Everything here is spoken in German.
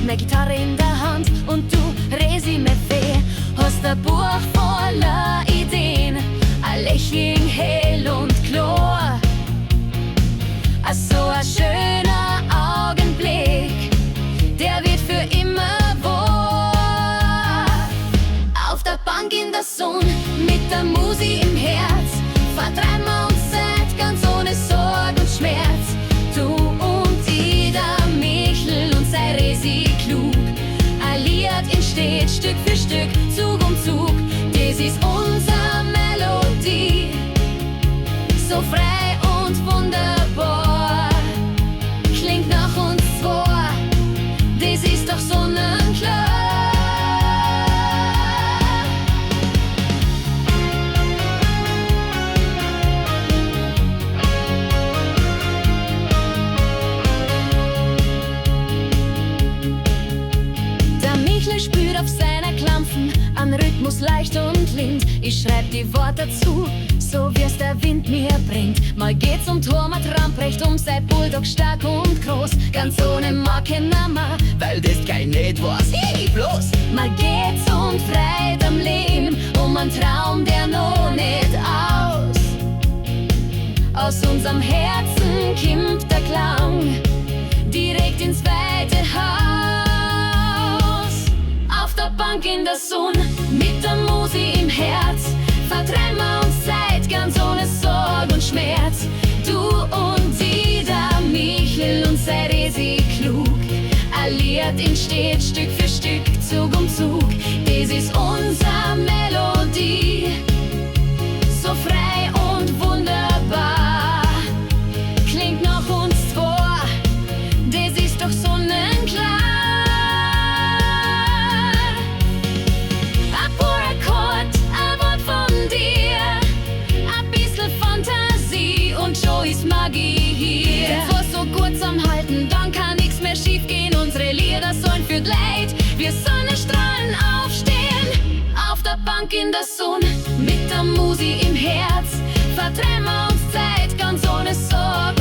ne Gitarre in der Hand und du Resi mit weh. Hast ein Buch voller Ideen, ein Lächeln hell und klar. So ein schöner Augenblick, der wird für immer wahr. Auf der Bank in der Sonne, mit der Musik im Herz, vertreiben wir uns Zeit ganz ohne Sorge und Schmerz. Du und ich, der Michel und sei Resi klug. Ein Lied entsteht Stück für Stück, Zug um Zug. Das ist unsere Melodie, so frei und wunderbar. Klingt nach uns zwei, das ist doch sonnenklar. Spürt auf seiner Klampfen an Rhythmus leicht und lind. Ich schreib die Worte dazu, so wie's der Wind mir bringt. Mal geht's um Tormat Ramprecht, um sein Bulldog stark und groß, ganz ohne Markennummer, weil das kein nicht was. Hey, bloß! Mal geht's um Freiheit am Leben, um einen Traum, der noch nicht aus. Aus unserem Herzen kommt der Klang direkt ins weite Haus. Bank in der Sonne, mit der Musik im Herz, vertreiben wir uns Zeit ganz ohne Sorge und Schmerz. Du und ich, der Michel und sei Resi klug. Ein Lied entsteht Stück für Stück, Zug um Zug. Das ist unsere Melodie, so frei und wunderbar. Klingt nach uns zwei, das ist doch sonnenklar. Ist Magie hier. Bevor so gut zusammenhalten, dann kann nichts mehr schief gehen. Unsere Lieder sollen für Leid, wir Sonnenstrahlen aufstehen. Auf der Bank in der Sonne, mit der Musik im Herz, vertreiben wir uns Zeit ganz ohne Sorge